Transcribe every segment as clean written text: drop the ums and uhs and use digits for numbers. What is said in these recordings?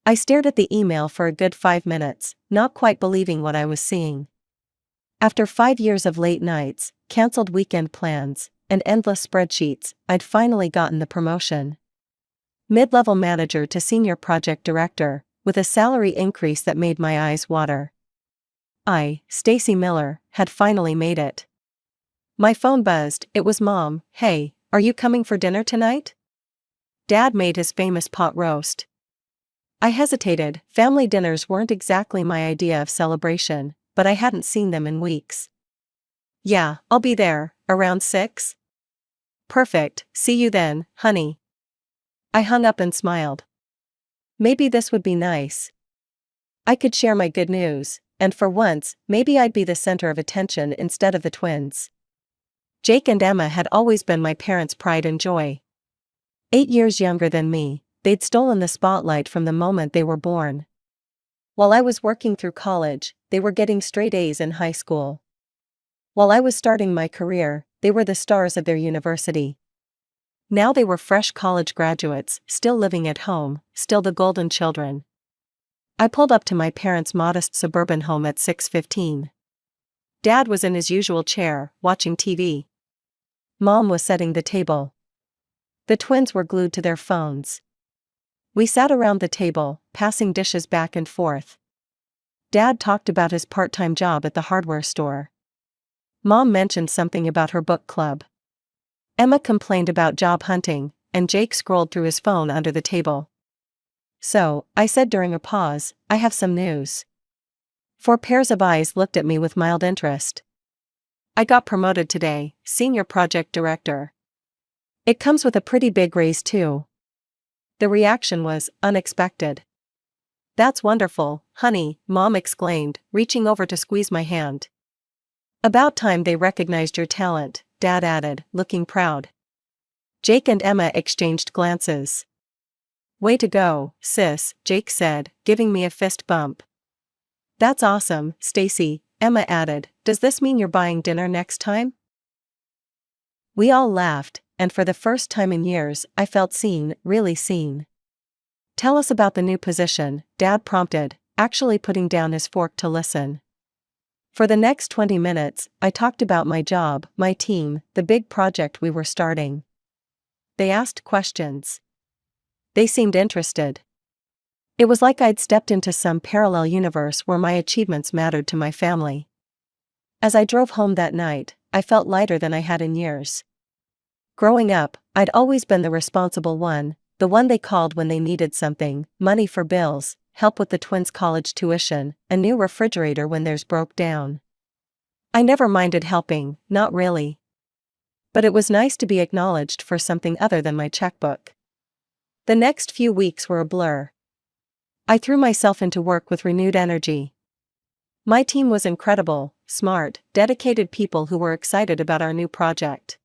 I stared at the email for a good 5 minutes, not quite believing what I was seeing. After 5 years of late nights, cancelled weekend plans, and endless spreadsheets, I'd finally gotten the promotion. Mid-level manager to senior project director, with a salary increase that made my eyes water. I, Stacy Miller, had finally made it. My phone buzzed. It was Mom. "Hey, are you coming for dinner tonight?" Dad made his famous pot roast. I hesitated. Family dinners weren't exactly my idea of celebration, but I hadn't seen them in weeks. "Yeah, I'll be there, around 6. "Perfect, see you then, honey." I hung up and smiled. Maybe this would be nice. I could share my good news, and for once, maybe I'd be the center of attention instead of the twins. Jake and Emma had always been my parents' pride and joy. 8 years younger than me, they'd stolen the spotlight from the moment they were born. While I was working through college, they were getting straight A's in high school. While I was starting my career, they were the stars of their university. Now they were fresh college graduates, still living at home, still the golden children. I pulled up to my parents' modest suburban home at 6:15. Dad was in his usual chair, watching TV. Mom was setting the table. The twins were glued to their phones. We sat around the table, passing dishes back and forth. Dad talked about his part-time job at the hardware store. Mom mentioned something about her book club. Emma complained about job hunting, and Jake scrolled through his phone under the table. "So," I said during a pause, "I have some news." 4 pairs of eyes looked at me with mild interest. "I got promoted today, senior project director. It comes with a pretty big raise too." The reaction was unexpected. "That's wonderful, honey," Mom exclaimed, reaching over to squeeze my hand. "About time they recognized your talent," Dad added, looking proud. Jake and Emma exchanged glances. "Way to go, sis," Jake said, giving me a fist bump. "That's awesome, Stacy," Emma added. "Does this mean you're buying dinner next time?" We all laughed, and for the first time in years, I felt seen, really seen. "Tell us about the new position," Dad prompted, actually putting down his fork to listen. For the next 20 minutes, I talked about my job, my team, the big project we were starting. They asked questions. They seemed interested. It was like I'd stepped into some parallel universe where my achievements mattered to my family. As I drove home that night, I felt lighter than I had in years. Growing up, I'd always been the responsible one, the one they called when they needed something: money for bills, help with the twins' college tuition, a new refrigerator when theirs broke down. I never minded helping, not really. But it was nice to be acknowledged for something other than my checkbook. The next few weeks were a blur. I threw myself into work with renewed energy. My team was incredible, smart, dedicated people who were excited about our new project.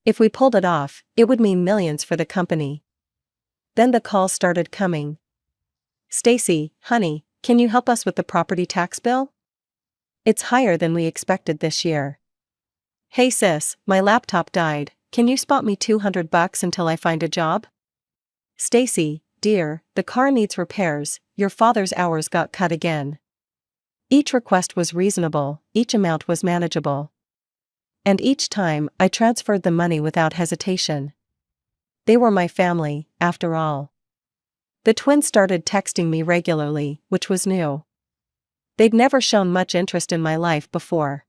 If we pulled it off, it would mean millions for the company. Then the calls started coming. "Stacy, honey, can you help us with the property tax bill? It's higher than we expected this year." "Hey sis, my laptop died, can you spot me $200 until I find a job?" "Stacy, dear, the car needs repairs, your father's hours got cut again." Each request was reasonable, each amount was manageable. And each time, I transferred the money without hesitation. They were my family, after all. The twins started texting me regularly, which was new. They'd never shown much interest in my life before.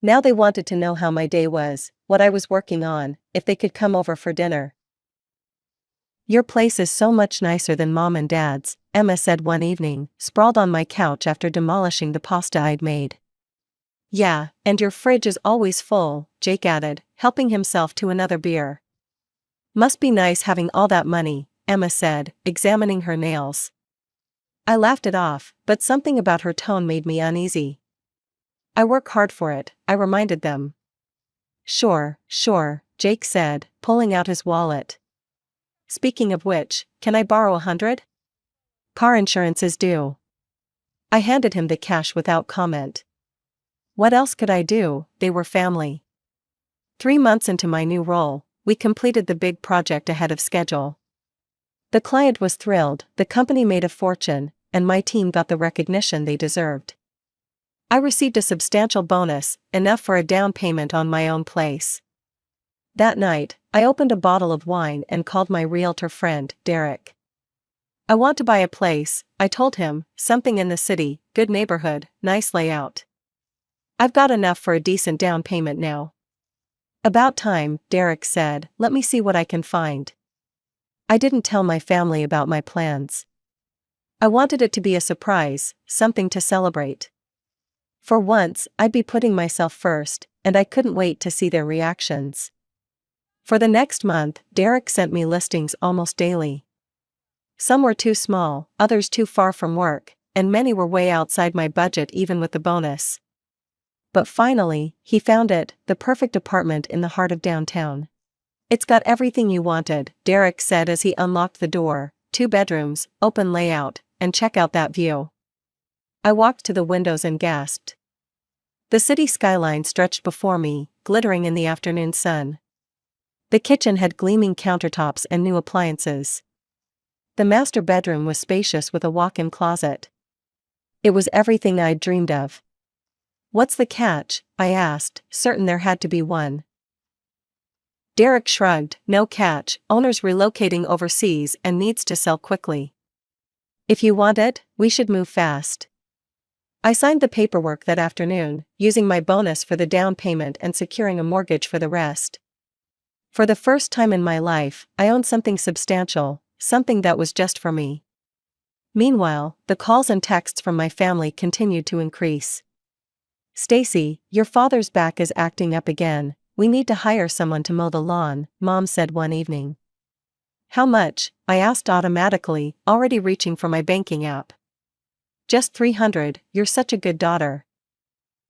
Now they wanted to know how my day was, what I was working on, if they could come over for dinner. "Your place is so much nicer than Mom and Dad's," Emma said one evening, sprawled on my couch after demolishing the pasta I'd made. "Yeah, and your fridge is always full," Jake added, helping himself to another beer. "Must be nice having all that money," Emma said, examining her nails. I laughed it off, but something about her tone made me uneasy. "I work hard for it," I reminded them. Sure, Jake said, pulling out his wallet. "Speaking of which, can I borrow 100? Car insurance is due." I handed him the cash without comment. What else could I do? They were family. 3 months into my new role, we completed the big project ahead of schedule. The client was thrilled, the company made a fortune, and my team got the recognition they deserved. I received a substantial bonus, enough for a down payment on my own place. That night, I opened a bottle of wine and called my realtor friend, Derek. I want to buy a place, I told him, something in the city, good neighborhood, nice layout. I've got enough for a decent down payment now. About time, Derek said, let me see what I can find. I didn't tell my family about my plans. I wanted it to be a surprise, something to celebrate. For once, I'd be putting myself first, and I couldn't wait to see their reactions. For the next month, Derek sent me listings almost daily. Some were too small, others too far from work, and many were way outside my budget even with the bonus. But finally, he found it, the perfect apartment in the heart of downtown. It's got everything you wanted, Derek said as he unlocked the door, 2 bedrooms, open layout, and check out that view. I walked to the windows and gasped. The city skyline stretched before me, glittering in the afternoon sun. The kitchen had gleaming countertops and new appliances. The master bedroom was spacious with a walk-in closet. It was everything I'd dreamed of. What's the catch? I asked, certain there had to be one. Derek shrugged, no catch, owner's relocating overseas and needs to sell quickly. If you want it, we should move fast. I signed the paperwork that afternoon, using my bonus for the down payment and securing a mortgage for the rest. For the first time in my life, I owned something substantial, something that was just for me. Meanwhile, the calls and texts from my family continued to increase. Stacy, your father's back is acting up again. We need to hire someone to mow the lawn, Mom said one evening. How much? I asked automatically, already reaching for my banking app. Just $300, you're such a good daughter.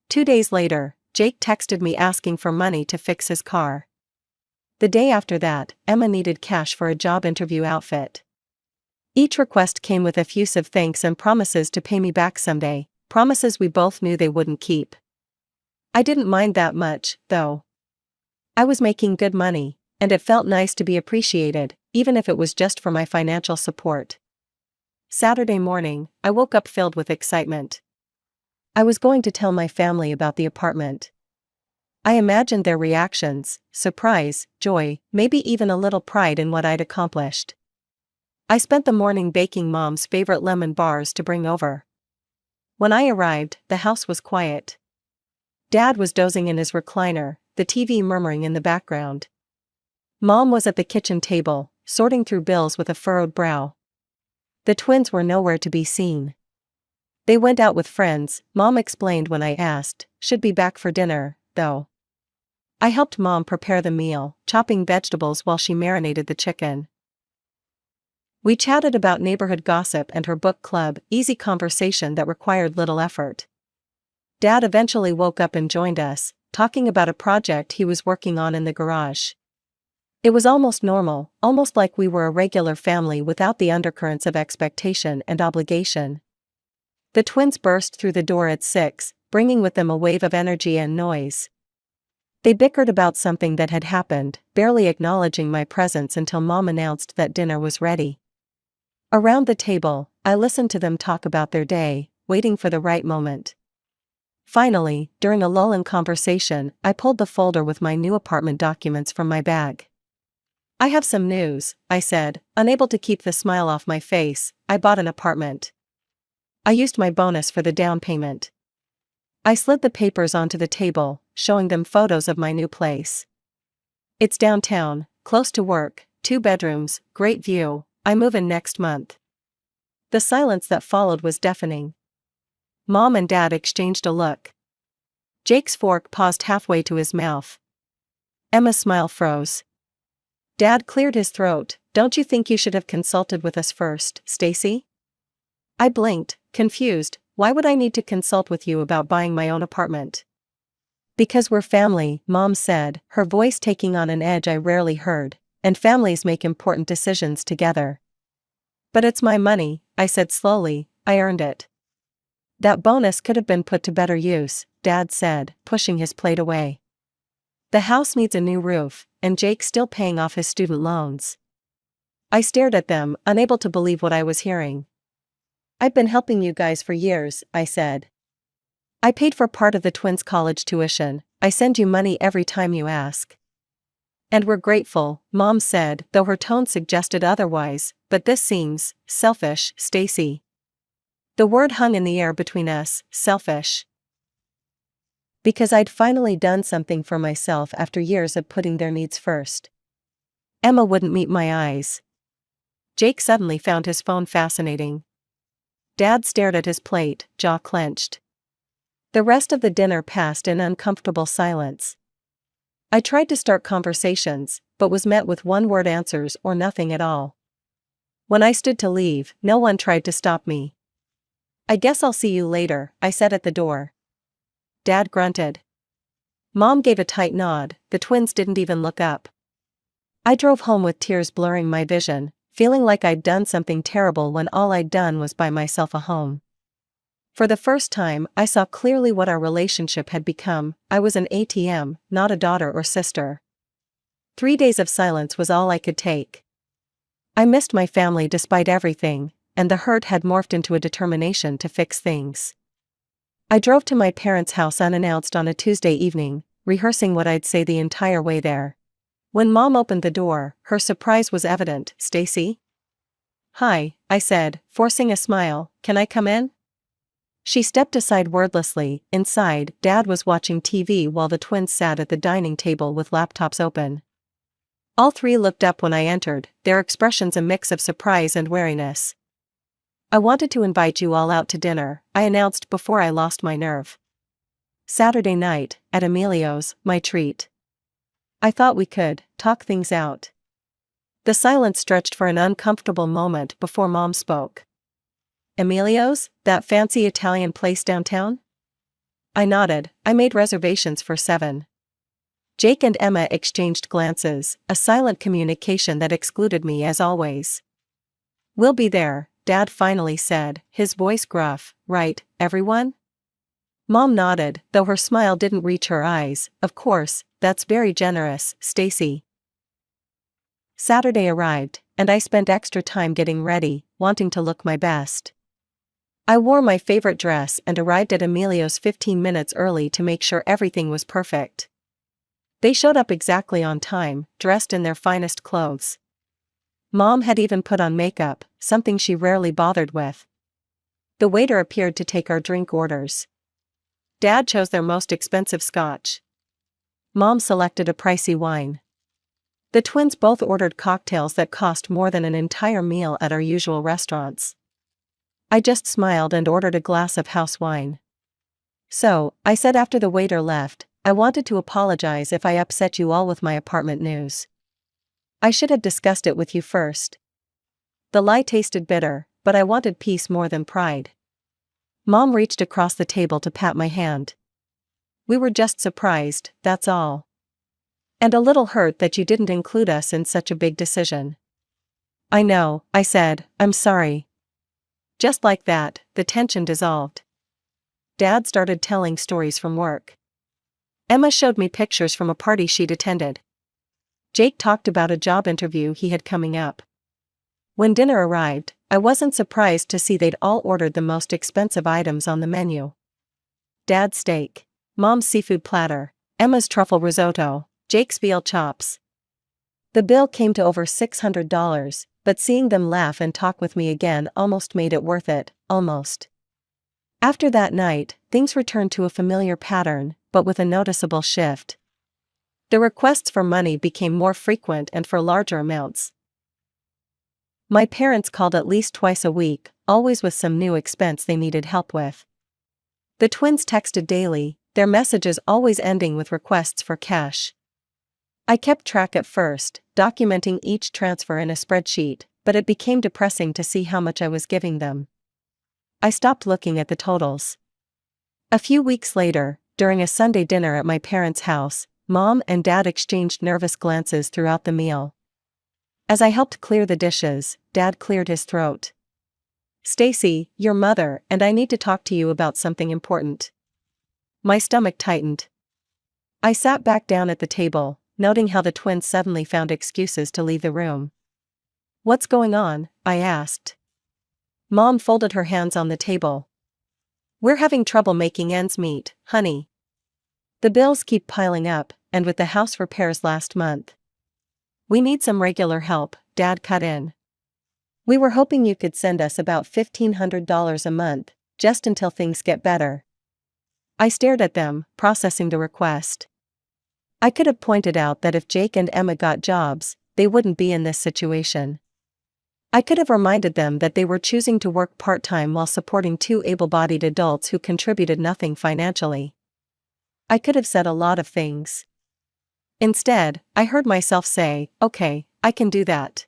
2 days later, Jake texted me asking for money to fix his car. The day after that, Emma needed cash for a job interview outfit. Each request came with effusive thanks and promises to pay me back someday, promises we both knew they wouldn't keep. I didn't mind that much, though. I was making good money, and it felt nice to be appreciated, even if it was just for my financial support. Saturday morning, I woke up filled with excitement. I was going to tell my family about the apartment. I imagined their reactions, surprise, joy, maybe even a little pride in what I'd accomplished. I spent the morning baking Mom's favorite lemon bars to bring over. When I arrived, the house was quiet. Dad was dozing in his recliner, the TV murmuring in the background. Mom was at the kitchen table, sorting through bills with a furrowed brow. The twins were nowhere to be seen. They went out with friends, Mom explained when I asked, should be back for dinner, though. I helped Mom prepare the meal, chopping vegetables while she marinated the chicken. We chatted about neighborhood gossip and her book club, easy conversation that required little effort. Dad eventually woke up and joined us, talking about a project he was working on in the garage. It was almost normal, almost like we were a regular family without the undercurrents of expectation and obligation. The twins burst through the door at 6, bringing with them a wave of energy and noise. They bickered about something that had happened, barely acknowledging my presence until Mom announced that dinner was ready. Around the table, I listened to them talk about their day, waiting for the right moment. Finally, during a lull in conversation, I pulled the folder with my new apartment documents from my bag. I have some news, I said, unable to keep the smile off my face. I bought an apartment. I used my bonus for the down payment. I slid the papers onto the table, showing them photos of my new place. It's downtown, close to work, 2 bedrooms, great view. I move in next month. The silence that followed was deafening. Mom and Dad exchanged a look. Jake's fork paused halfway to his mouth. Emma's smile froze. Dad cleared his throat. Don't you think you should have consulted with us first, Stacy? I blinked, confused. Why would I need to consult with you about buying my own apartment? Because we're family, Mom said, her voice taking on an edge I rarely heard, and families make important decisions together. But it's my money, I said slowly, I earned it. That bonus could have been put to better use, Dad said, pushing his plate away. The house needs a new roof, and Jake's still paying off his student loans. I stared at them, unable to believe what I was hearing. "I've been helping you guys for years," I said. "I paid for part of the twins' college tuition. I send you money every time you ask." "And we're grateful," Mom said, though her tone suggested otherwise, "but this seems selfish, Stacy." The word hung in the air between us, selfish. Because I'd finally done something for myself after years of putting their needs first. Emma wouldn't meet my eyes. Jake suddenly found his phone fascinating. Dad stared at his plate, jaw clenched. The rest of the dinner passed in uncomfortable silence. I tried to start conversations, but was met with one-word answers or nothing at all. When I stood to leave, no one tried to stop me. "I guess I'll see you later," I said at the door. Dad grunted. Mom gave a tight nod. The twins didn't even look up. I drove home with tears blurring my vision, feeling like I'd done something terrible when all I'd done was buy myself a home. For the first time, I saw clearly what our relationship had become. I was an ATM, not a daughter or sister. 3 days of silence was all I could take. I missed my family despite everything, and the hurt had morphed into a determination to fix things. I drove to my parents' house unannounced on a Tuesday evening, rehearsing what I'd say the entire way there. When Mom opened the door, her surprise was evident. "Stacy?" "Hi," I said, forcing a smile. "Can I come in?" She stepped aside wordlessly. Inside, Dad was watching TV while the twins sat at the dining table with laptops open. All three looked up when I entered, their expressions a mix of surprise and wariness. "I wanted to invite you all out to dinner," I announced before I lost my nerve. "Saturday night, at Emilio's, my treat. I thought we could talk things out." The silence stretched for an uncomfortable moment before Mom spoke. "Emilio's, that fancy Italian place downtown?" I nodded. "I made reservations for 7. Jake and Emma exchanged glances, a silent communication that excluded me as always. "We'll be there," Dad finally said, his voice gruff. "Right, everyone?" Mom nodded, though her smile didn't reach her eyes. "Of course, that's very generous, Stacy." Saturday arrived, and I spent extra time getting ready, wanting to look my best. I wore my favorite dress and arrived at Emilio's 15 minutes early to make sure everything was perfect. They showed up exactly on time, dressed in their finest clothes. Mom had even put on makeup, something she rarely bothered with. The waiter appeared to take our drink orders. Dad chose their most expensive scotch. Mom selected a pricey wine. The twins both ordered cocktails that cost more than an entire meal at our usual restaurants. I just smiled and ordered a glass of house wine. "So," I said after the waiter left, "I wanted to apologize if I upset you all with my apartment news. I should have discussed it with you first." The lie tasted bitter, but I wanted peace more than pride. Mom reached across the table to pat my hand. "We were just surprised, that's all. And a little hurt that you didn't include us in such a big decision." "I know," I said, "I'm sorry." Just like that, the tension dissolved. Dad started telling stories from work. Emma showed me pictures from a party she'd attended. Jake talked about a job interview he had coming up. When dinner arrived, I wasn't surprised to see they'd all ordered the most expensive items on the menu. Dad's steak, Mom's seafood platter, Emma's truffle risotto, Jake's veal chops. The bill came to over $600, but seeing them laugh and talk with me again almost made it worth it, almost. After that night, things returned to a familiar pattern, but with a noticeable shift. The requests for money became more frequent and for larger amounts. My parents called at least twice a week, always with some new expense they needed help with. The twins texted daily, their messages always ending with requests for cash. I kept track at first, documenting each transfer in a spreadsheet, but it became depressing to see how much I was giving them. I stopped looking at the totals. A few weeks later, during a Sunday dinner at my parents' house, Mom and Dad exchanged nervous glances throughout the meal. As I helped clear the dishes, Dad cleared his throat. "Stacy, your mother and I need to talk to you about something important." My stomach tightened. I sat back down at the table, noting how the twins suddenly found excuses to leave the room. What's going on? I asked. Mom folded her hands on the table. We're having trouble making ends meet, honey. The bills keep piling up, and with the house repairs last month. We need some regular help, Dad cut in. We were hoping you could send us about $1,500 a month, just until things get better. I stared at them, processing the request. I could have pointed out that if Jake and Emma got jobs, they wouldn't be in this situation. I could have reminded them that they were choosing to work part-time while supporting two able-bodied adults who contributed nothing financially. I could have said a lot of things. Instead, I heard myself say, "Okay, I can do that."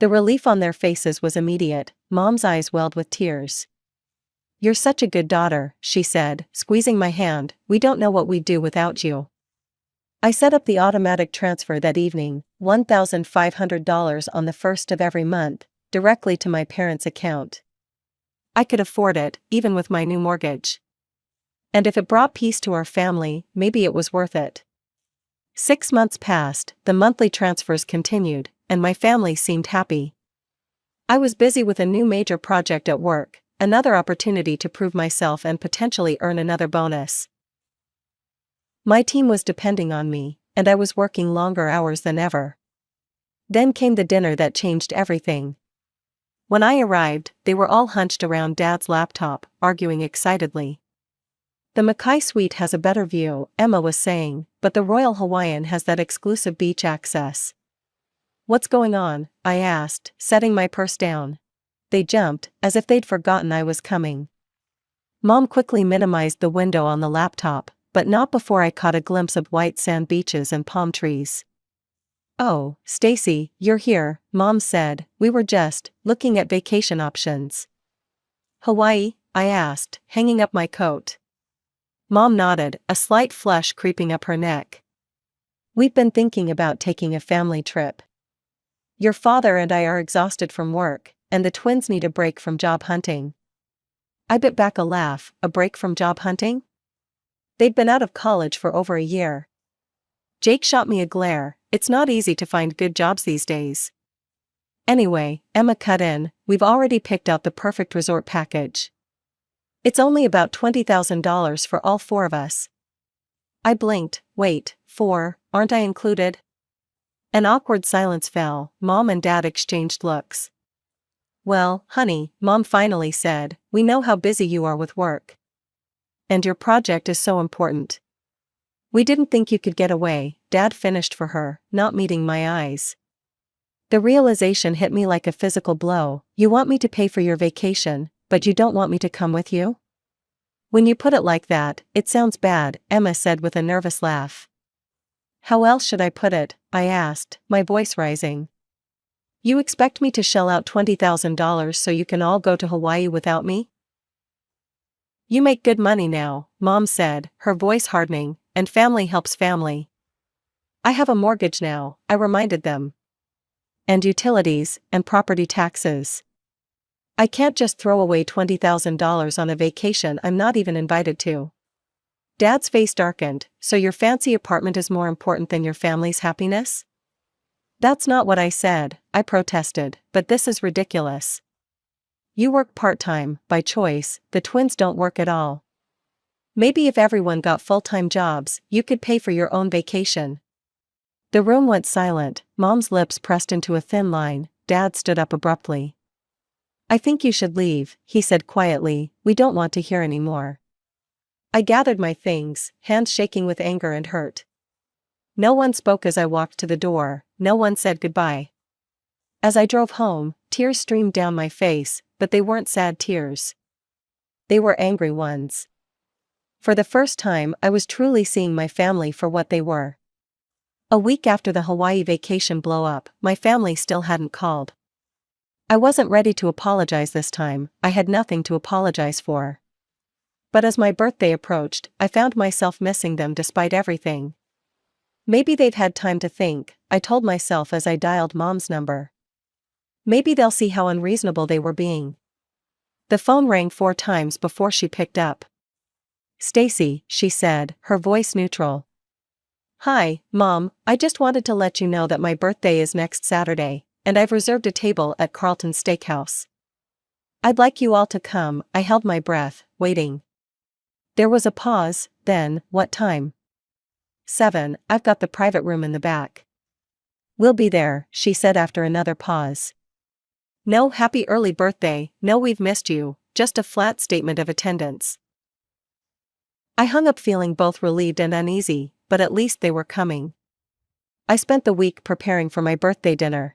The relief on their faces was immediate. Mom's eyes welled with tears. "You're such a good daughter," she said, squeezing my hand. "We don't know what we'd do without you." I set up the automatic transfer that evening, $1,500 on the first of every month, directly to my parents' account. I could afford it, even with my new mortgage. And if it brought peace to our family, maybe it was worth it. 6 months passed, the monthly transfers continued, and my family seemed happy. I was busy with a new major project at work, another opportunity to prove myself and potentially earn another bonus. My team was depending on me, and I was working longer hours than ever. Then came the dinner that changed everything. When I arrived, they were all hunched around Dad's laptop, arguing excitedly. "The Mackay Suite has a better view," Emma was saying, "but the Royal Hawaiian has that exclusive beach access." "What's going on?" I asked, setting my purse down. They jumped, as if they'd forgotten I was coming. Mom quickly minimized the window on the laptop, but not before I caught a glimpse of white sand beaches and palm trees. "Oh, Stacy, you're here," Mom said. "We were just looking at vacation options." "Hawaii?" I asked, hanging up my coat. Mom nodded, a slight flush creeping up her neck. "We've been thinking about taking a family trip. Your father and I are exhausted from work, and the twins need a break from job hunting." I bit back a laugh. A break from job hunting? They'd been out of college for over a year. Jake shot me a glare. "It's not easy to find good jobs these days." "Anyway," Emma cut in, "we've already picked out the perfect resort package. It's only about $20,000 for all 4 of us." I blinked. "Wait, 4, aren't I included?" An awkward silence fell. Mom and Dad exchanged looks. "Well, honey," Mom finally said, "we know how busy you are with work. And your project is so important. We didn't think you could get away," Dad finished for her, not meeting my eyes. The realization hit me like a physical blow. "You want me to pay for your vacation, but you don't want me to come with you?" "When you put it like that, it sounds bad," Emma said with a nervous laugh. "How else should I put it?" I asked, my voice rising. "You expect me to shell out $20,000 so you can all go to Hawaii without me?" "You make good money now," Mom said, her voice hardening, "and family helps family." "I have a mortgage now," I reminded them. "And utilities, and property taxes. I can't just throw away $20,000 on a vacation I'm not even invited to." Dad's face darkened. "So your fancy apartment is more important than your family's happiness?" "That's not what I said," I protested, "but this is ridiculous. You work part-time, by choice, the twins don't work at all. Maybe if everyone got full-time jobs, you could pay for your own vacation." The room went silent. Mom's lips pressed into a thin line. Dad stood up abruptly. "I think you should leave," he said quietly. "We don't want to hear any more." I gathered my things, hands shaking with anger and hurt. No one spoke as I walked to the door. No one said goodbye. As I drove home, tears streamed down my face, but they weren't sad tears. They were angry ones. For the first time, I was truly seeing my family for what they were. A week after the Hawaii vacation blow-up, my family still hadn't called. I wasn't ready to apologize this time. I had nothing to apologize for. But as my birthday approached, I found myself missing them despite everything. Maybe they've had time to think, I told myself as I dialed Mom's number. Maybe they'll see how unreasonable they were being. The phone rang 4 times before she picked up. "Stacy," she said, her voice neutral. "Hi, Mom, I just wanted to let you know that my birthday is next Saturday, and I've reserved a table at Carlton's Steakhouse. I'd like you all to come. I held my breath, waiting. There was a pause, then, what time? 7, I've got the private room in the back. We'll be there, she said after another pause. No happy early birthday, no we've missed you, just a flat statement of attendance. I hung up feeling both relieved and uneasy, but at least they were coming. I spent the week preparing for my birthday dinner.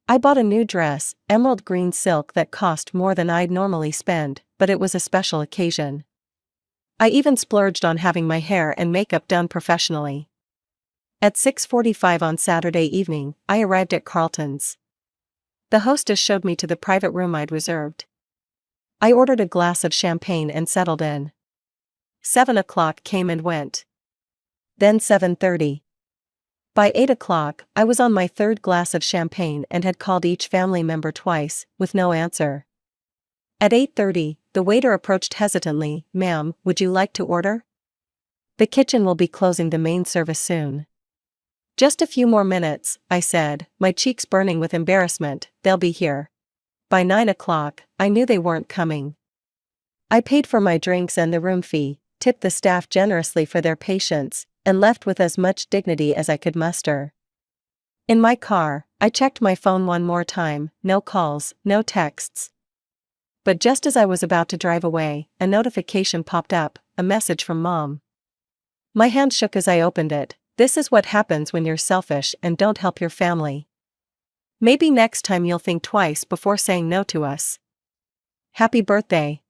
I bought a new dress, emerald green silk that cost more than I'd normally spend, but it was a special occasion. I even splurged on having my hair and makeup done professionally. At 6:45 on Saturday evening, I arrived at Carlton's. The hostess showed me to the private room I'd reserved. I ordered a glass of champagne and settled in. 7 o'clock came and went. Then 7:30. By 8 o'clock, I was on my third glass of champagne and had called each family member twice, with no answer. At 8:30, the waiter approached hesitantly. "Ma'am, would you like to order? The kitchen will be closing the main service soon." "Just a few more minutes," I said, my cheeks burning with embarrassment. "They'll be here." By 9 o'clock, I knew they weren't coming. I paid for my drinks and the room fee, tipped the staff generously for their patience, and left with as much dignity as I could muster. In my car, I checked my phone one more time. No calls, no texts. But just as I was about to drive away, a notification popped up, a message from Mom. My hand shook as I opened it. "This is what happens when you're selfish and don't help your family. Maybe next time you'll think twice before saying no to us. Happy birthday."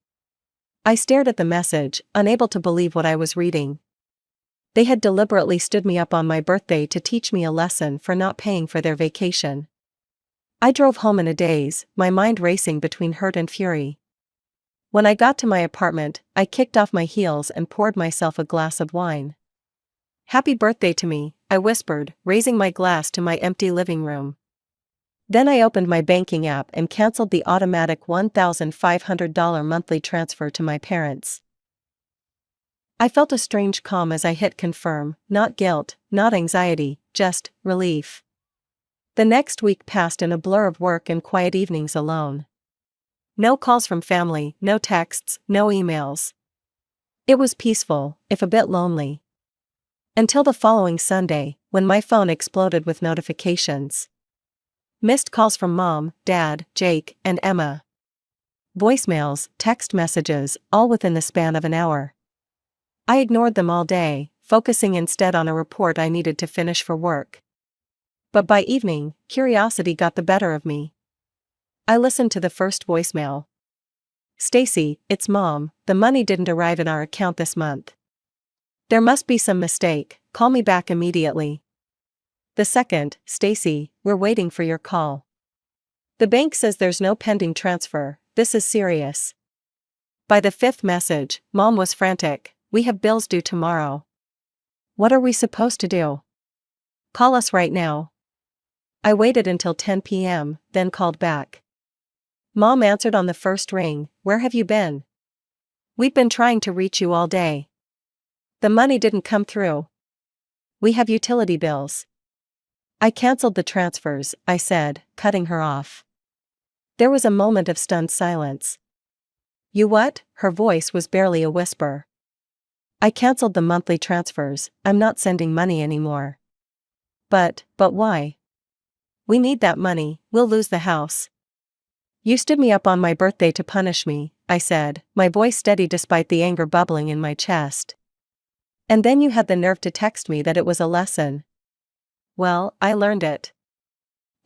I stared at the message, unable to believe what I was reading. They had deliberately stood me up on my birthday to teach me a lesson for not paying for their vacation. I drove home in a daze, my mind racing between hurt and fury. When I got to my apartment, I kicked off my heels and poured myself a glass of wine. "Happy birthday to me," I whispered, raising my glass to my empty living room. Then I opened my banking app and canceled the automatic $1,500 monthly transfer to my parents. I felt a strange calm as I hit confirm, not guilt, not anxiety, just relief. The next week passed in a blur of work and quiet evenings alone. No calls from family, no texts, no emails. It was peaceful, if a bit lonely. Until the following Sunday, when my phone exploded with notifications. Missed calls from Mom, Dad, Jake, and Emma. Voicemails, text messages, all within the span of an hour. I ignored them all day, focusing instead on a report I needed to finish for work. But by evening, curiosity got the better of me. I listened to the first voicemail. "Stacy, it's Mom, the money didn't arrive in our account this month. There must be some mistake, call me back immediately." The second, "Stacy, we're waiting for your call. The bank says there's no pending transfer, this is serious." By the fifth message, Mom was frantic. "We have bills due tomorrow. What are we supposed to do? Call us right now." I waited until 10 p.m., then called back. Mom answered on the first ring. "Where have you been? We've been trying to reach you all day. The money didn't come through. We have utility bills." "I canceled the transfers," I said, cutting her off. There was a moment of stunned silence. "You what?" Her voice was barely a whisper. "I canceled the monthly transfers, I'm not sending money anymore." But why?" "We need that money, we'll lose the house." "You stood me up on my birthday to punish me," I said, my voice steady despite the anger bubbling in my chest. "And then you had the nerve to text me that it was a lesson." "Well, I learned it.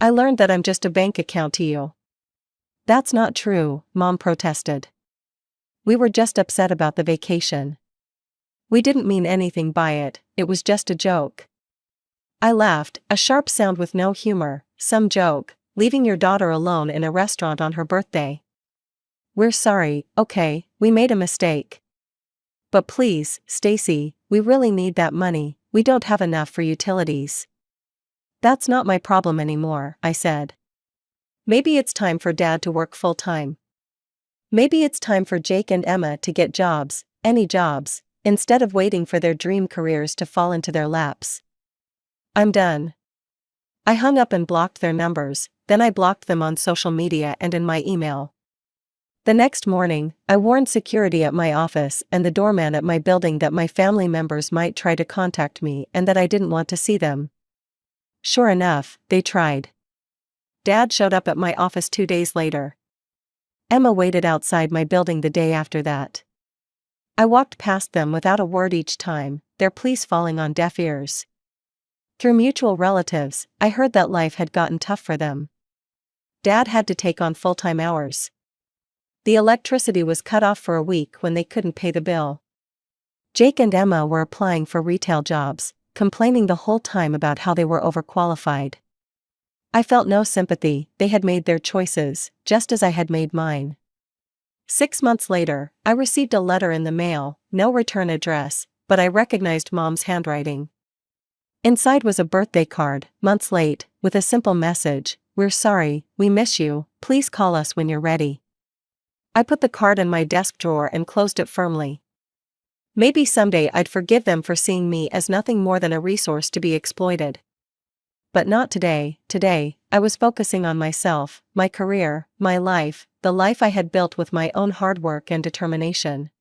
I learned that I'm just a bank account to you." "That's not true," Mom protested. "We were just upset about the vacation. We didn't mean anything by it, it was just a joke." I laughed, a sharp sound with no humor. "Some joke, leaving your daughter alone in a restaurant on her birthday. We're sorry, okay, we made a mistake. But please, Stacy, we really need that money, we don't have enough for utilities." "That's not my problem anymore," I said. "Maybe it's time for Dad to work full-time. Maybe it's time for Jake and Emma to get jobs, any jobs, instead of waiting for their dream careers to fall into their laps. I'm done." I hung up and blocked their numbers, then I blocked them on social media and in my email. The next morning, I warned security at my office and the doorman at my building that my family members might try to contact me and that I didn't want to see them. Sure enough, they tried. Dad showed up at my office 2 days later. Emma waited outside my building the day after that. I walked past them without a word each time, their pleas falling on deaf ears. Through mutual relatives, I heard that life had gotten tough for them. Dad had to take on full-time hours. The electricity was cut off for a week when they couldn't pay the bill. Jake and Emma were applying for retail jobs, complaining the whole time about how they were overqualified. I felt no sympathy, they had made their choices, just as I had made mine. 6 months later, I received a letter in the mail, no return address, but I recognized Mom's handwriting. Inside was a birthday card, months late, with a simple message: "We're sorry, we miss you, please call us when you're ready." I put the card in my desk drawer and closed it firmly. Maybe someday I'd forgive them for seeing me as nothing more than a resource to be exploited. But not today. Today, I was focusing on myself, my career, my life, the life I had built with my own hard work and determination.